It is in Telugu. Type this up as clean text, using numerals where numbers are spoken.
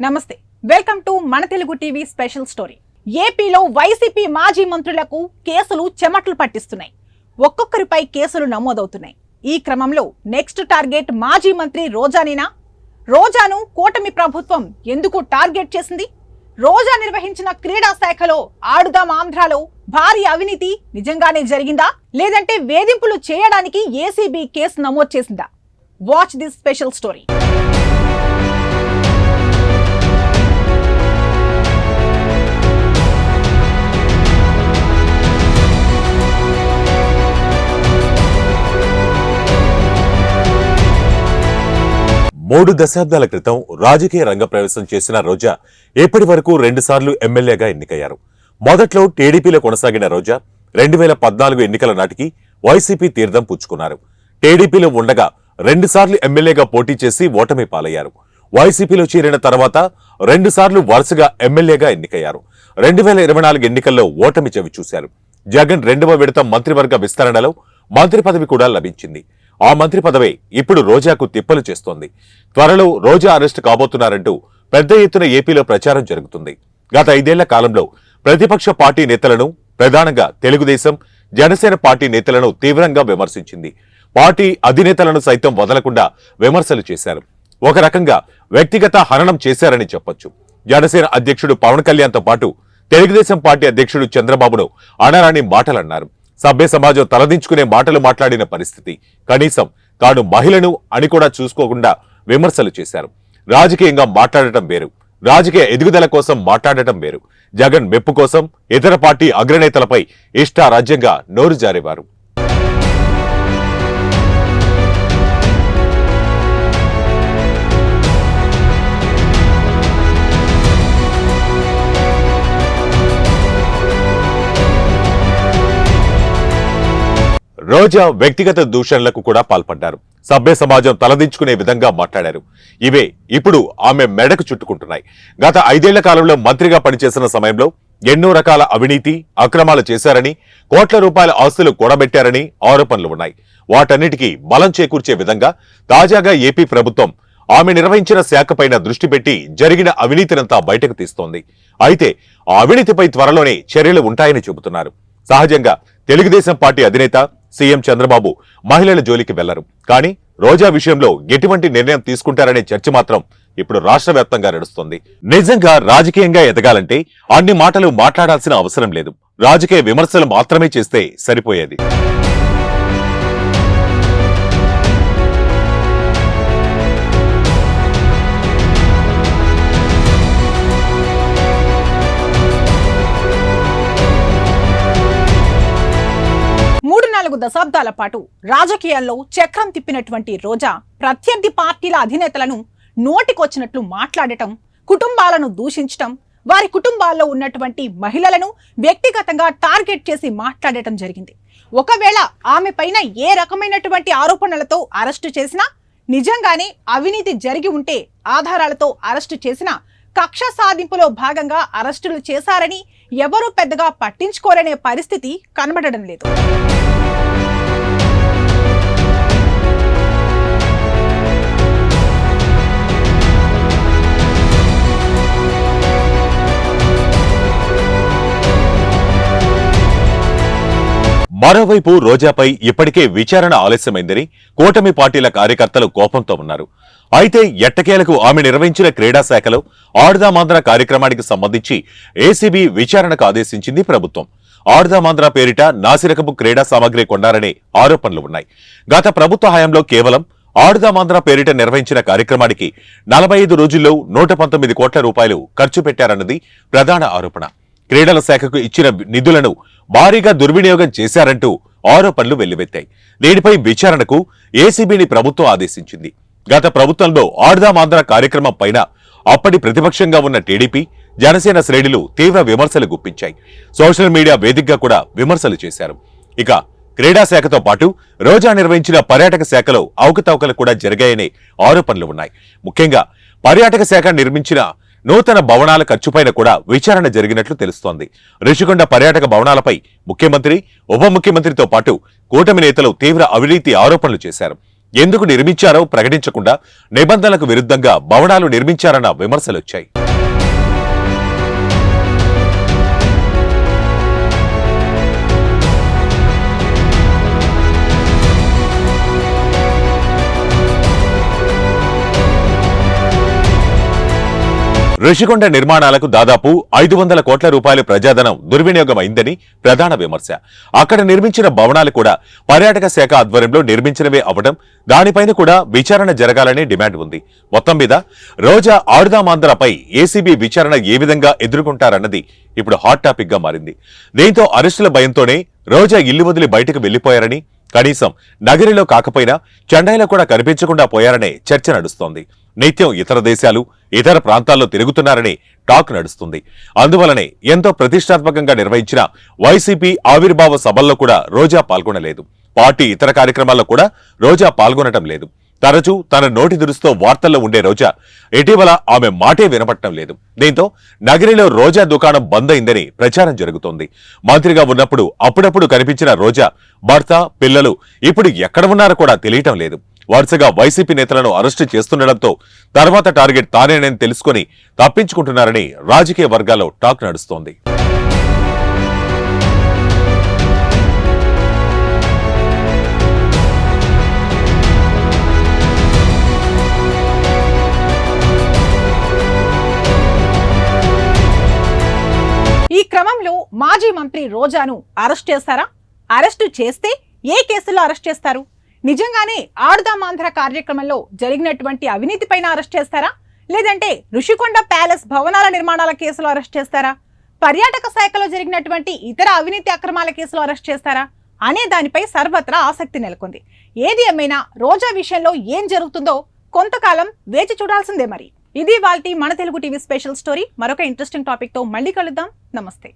నమస్తే, వెల్కమ్ టు మన తెలుగు టీవీ స్పెషల్ స్టోరీ. ఏపీలో వైసీపీ మాజీ మంత్రులకు కేసులు చెమటలు పట్టిస్తున్నాయి. ఒక్కొక్కరిపై కేసులు నమోదవుతున్నాయి. ఈ క్రమంలో నెక్స్ట్ టార్గెట్ మాజీ మంత్రి రోజానేనా? రోజాను కూటమి ప్రభుత్వం ఎందుకు టార్గెట్ చేసింది? రోజా నిర్వహించిన క్రీడా శాఖలో ఆడుదాం ఆంధ్రాలో భారీ అవినీతి నిజంగానే జరిగిందా, లేదంటే వేధింపులు చేయడానికి ఏసీబీ కేసు నమోదు చేసిందా? Watch this special story. మూడు దశాబ్దాల క్రితం రాజకీయ రంగ ప్రవేశం చేసిన రోజా ఇప్పటి వరకు 2 సార్లు ఎమ్మెల్యేగా ఎన్నికయ్యారు. మొదట్లో టీడీపీలో కొనసాగిన రోజా 2014 ఎన్నికల నాటికి వైసీపీ తీర్థం పుచ్చుకున్నారు. టీడీపీలో ఉండగా 2 సార్లు ఎమ్మెల్యేగా పోటీ చేసి ఓటమి పాలయ్యారు. వైసీపీలో చేరిన తర్వాత 2 సార్లు వరుసగా ఎమ్మెల్యేగా ఎన్నికయ్యారు. 2024 ఎన్నికల్లో ఓటమి చవిచూశారు. జగన్ 2వ విడత మంత్రివర్గ విస్తరణలో మంత్రి పదవి కూడా లభించింది. ఆ మంత్రి పదవే ఇప్పుడు రోజాకు తిప్పలు చేస్తోంది. త్వరలో రోజా అరెస్టు కాబోతున్నారంటూ పెద్ద ఎత్తున ఏపీలో ప్రచారం జరుగుతుంది. గత 5 ఏళ్ల కాలంలో ప్రతిపక్ష పార్టీ నేతలను, ప్రధానంగా తెలుగుదేశం, జనసేన పార్టీ నేతలను తీవ్రంగా విమర్శించింది. పార్టీ అధినేతలను సైతం వదలకుండా విమర్శలు చేశారు. ఒక రకంగా వ్యక్తిగత హననం చేశారని చెప్పొచ్చు. జనసేన అధ్యక్షుడు పవన్ కళ్యాణ్తో పాటు తెలుగుదేశం పార్టీ అధ్యక్షుడు చంద్రబాబును అనరాని మాటలన్నారు. సభ్య సమాజం తలదించుకునే మాటలు మాట్లాడిన పరిస్థితి. కనీసం తాను మహిళను అని కూడా చూసుకోకుండా విమర్శలు చేశారు. రాజకీయంగా మాట్లాడటం వేరు, రాజకీయ ఎదుగుదల కోసం మాట్లాడటం వేరు. జగన్ మెప్పు కోసం ఇతర పార్టీ అగ్రనేతలపై ఇష్టారాజ్యంగా నోరు జారేవారు. రోజా వ్యక్తిగత దూషణలకు కూడా పాల్పడ్డారు. సభ్య సమాజం తలదించుకునే విధంగా మాట్లాడారు. ఇవే ఇప్పుడు ఆమె మెడకు చుట్టుకుంటున్నాయి. గత 5 ఏళ్ల కాలంలో మంత్రిగా పనిచేసిన సమయంలో ఎన్నో రకాల అవినీతి, అక్రమాలు చేశారని, కోట్ల రూపాయల ఆస్తులు కూడబెట్టారని ఆరోపణలు ఉన్నాయి. వాటన్నిటికీ బలం చేకూర్చే విధంగా తాజాగా ఏపీ ప్రభుత్వం ఆమె నిర్వహించిన శాఖపైన దృష్టి పెట్టి జరిగిన అవినీతినంతా బయటకు తీస్తోంది. అయితే ఆ అవినీతిపై త్వరలోనే చర్యలు ఉంటాయని చెబుతున్నారు. సహజంగా తెలుగుదేశం పార్టీ అధినేత సీఎం చంద్రబాబు మహిళల జోలికి వెళ్లరు. కానీ రోజా విషయంలో ఎటువంటి నిర్ణయం తీసుకుంటారనే చర్చ మాత్రం ఇప్పుడు రాష్ట్ర వ్యాప్తంగా నడుస్తోంది. నిజంగా రాజకీయంగా ఎదగాలంటే అన్ని మాటలు మాట్లాడాల్సిన అవసరం లేదు. రాజకీయ విమర్శలు మాత్రమే చేస్తే సరిపోయేది. దశాబ్దాల పాటు రాజకీయాల్లో చక్రం తిప్పినటువంటి రోజా ప్రత్యర్థి పార్టీల అధినేతలను నోటికొచ్చినట్లు మాట్లాడటం, కుటుంబాలను దూషించటం, వారి కుటుంబాల్లో ఉన్నటువంటి మహిళలను వ్యక్తిగతంగా టార్గెట్ చేసి మాట్లాడటం జరిగింది. ఒకవేళ ఆమె పైన ఏ రకమైనటువంటి ఆరోపణలతో అరెస్టు చేసినా, నిజంగానే అవినీతి జరిగి ఉంటే ఆధారాలతో అరెస్టు చేసినా, కక్ష సాధింపులో భాగంగా అరెస్టులు చేశారని ఎవరూ పెద్దగా పట్టించుకోరనే పరిస్థితి కనబడడం లేదు. మరోవైపు రోజాపై ఇప్పటికే విచారణ ఆలస్యమైందని కూటమి పార్టీల కార్యకర్తలు కోపంతో ఉన్నారు. అయితే ఎట్టకేలకు ఆమె నిర్వహించిన క్రీడా శాఖలో ఆడుదామాంధ్ర కార్యక్రమానికి సంబంధించి ఏసీబీ విచారణకు ఆదేశించింది ప్రభుత్వం. ఆడుదామాంధ్ర పేరిట నాసిరకపు క్రీడా సామగ్రి కొన్నారనే ఆరోపణలు ఉన్నాయి. గత ప్రభుత్వ హయాంలో కేవలం ఆడుదామాంధ్ర పేరిట నిర్వహించిన కార్యక్రమానికి 45 రోజుల్లో 119 కోట్ల రూపాయలు ఖర్చు పెట్టారన్నది ప్రధాన ఆరోపణ. క్రీడల శాఖకు ఇచ్చిన నిధులను భారీగా దుర్వినియోగం చేశారంటూ ఆరోపణలు వెల్లువెత్తాయి. దీనిపై విచారణకు ఏసీబీని ప్రభుత్వం ఆదేశించింది. గత ప్రభుత్వంలో ఆడుదామాంధ్ర కార్యక్రమం పైన అప్పటి ప్రతిపక్షంగా ఉన్న టీడీపీ, జనసేన శ్రేణులు తీవ్ర విమర్శలు గుప్పించాయి. సోషల్ మీడియా వేదికగా కూడా విమర్శలు చేశారు. ఇక క్రీడా శాఖతో పాటు రోజా నిర్వహించిన పర్యాటక శాఖలో అవకతవకలు కూడా జరిగాయనే ఆరోపణలు ఉన్నాయి. ముఖ్యంగా పర్యాటక శాఖ నిర్మించిన నూతన భవనాల ఖర్చుపైన కూడా విచారణ జరిగినట్లు తెలుస్తోంది. రిషికొండ పర్యాటక భవనాలపై ముఖ్యమంత్రి, ఉప ముఖ్యమంత్రితో పాటు కూటమి నేతలు తీవ్ర అవినీతి ఆరోపణలు చేశారు. ఎందుకు నిర్మించారో ప్రకటించకుండా నిబంధనలకు విరుద్ధంగా భవనాలు నిర్మించారన్న విమర్శలొచ్చాయి. ఋషికొండ నిర్మాణాలకు దాదాపు 500 కోట్ల రూపాయల ప్రజాధనం దుర్వినియోగం అయిందని ప్రధాన విమర్శ. అక్కడ నిర్మించిన భవనాలు కూడా పర్యాటక శాఖ ఆధ్వర్యంలో నిర్మించినవే అవడం, దానిపైన కూడా విచారణ జరగాలని డిమాండ్ ఉంది. మొత్తం మీద రోజా ఆడుదామాంధ్రపై ఏసీబీ విచారణ ఏ విధంగా ఎదుర్కొంటారన్నది ఇప్పుడు హాట్ టాపిక్ గా మారింది. దీంతో అరెస్టుల భయంతోనే రోజా ఇల్లు వదిలి బయటకు వెళ్లిపోయారని, కనీసం నగరిలో కాకపోయినా చెన్నైలో కూడా కనిపించకుండా పోయారనే చర్చ నడుస్తోంది. నిత్యం ఇతర దేశాలు, ఇతర ప్రాంతాల్లో తిరుగుతున్నారని టాక్ నడుస్తుంది. అందువలనే ఎంతో ప్రతిష్టాత్మకంగా నిర్వహించిన వైసీపీ ఆవిర్భావ సభల్లో కూడా రోజా పాల్గొనలేదు. పార్టీ ఇతర కార్యక్రమాల్లో కూడా రోజా పాల్గొనటం లేదు. తరచూ తన నోటి దురుస్తో వార్తల్లో ఉండే రోజా ఇటీవల ఆమె మాటే వినపడటం లేదు. దీంతో నగరిలో రోజా దుకాణం బంద్ అయిందని ప్రచారం జరుగుతోంది. మంత్రిగా ఉన్నప్పుడు అప్పుడప్పుడు కనిపించిన రోజా భర్త, పిల్లలు ఇప్పుడు ఎక్కడ ఉన్నారో కూడా తెలియటం లేదు. వరుసగా వైసీపీ నేతలను అరెస్టు చేస్తుండటంతో తర్వాత టార్గెట్ తానేనని తెలుసుకుని తప్పించుకుంటున్నారని రాజకీయ వర్గాల్లో టాక్ నడుస్తోంది. ఈ క్రమంలో మాజీ మంత్రి రోజాను అరెస్ట్ చేస్తారా? అరెస్టు చేస్తే ఏ కేసులో అరెస్ట్ చేస్తారు? నిజంగానే ఆడుదామాంధ్ర కార్యక్రమంలో జరిగినటువంటి అవినీతిపైన అరెస్ట్ చేస్తారా? లేదంటే ఋషికొండ ప్యాలెస్ భవనాల నిర్మాణాల కేసులో అరెస్ట్ చేస్తారా? పర్యాటక శాఖలో జరిగినటువంటి ఇతర అవినీతి అక్రమాల కేసులో అరెస్ట్ చేస్తారా అనే దానిపై సర్వత్రా ఆసక్తి నెలకొంది. ఏది ఏమైనా రోజా విషయంలో ఏం జరుగుతుందో కొంతకాలం వేచి చూడాల్సిందే. మరి ఇది వాల్టి మన తెలుగు టీవీ స్పెషల్ స్టోరీ. మరొక ఇంట్రెస్టింగ్ టాపిక్ తో మళ్ళీ కలుద్దాం. నమస్తే.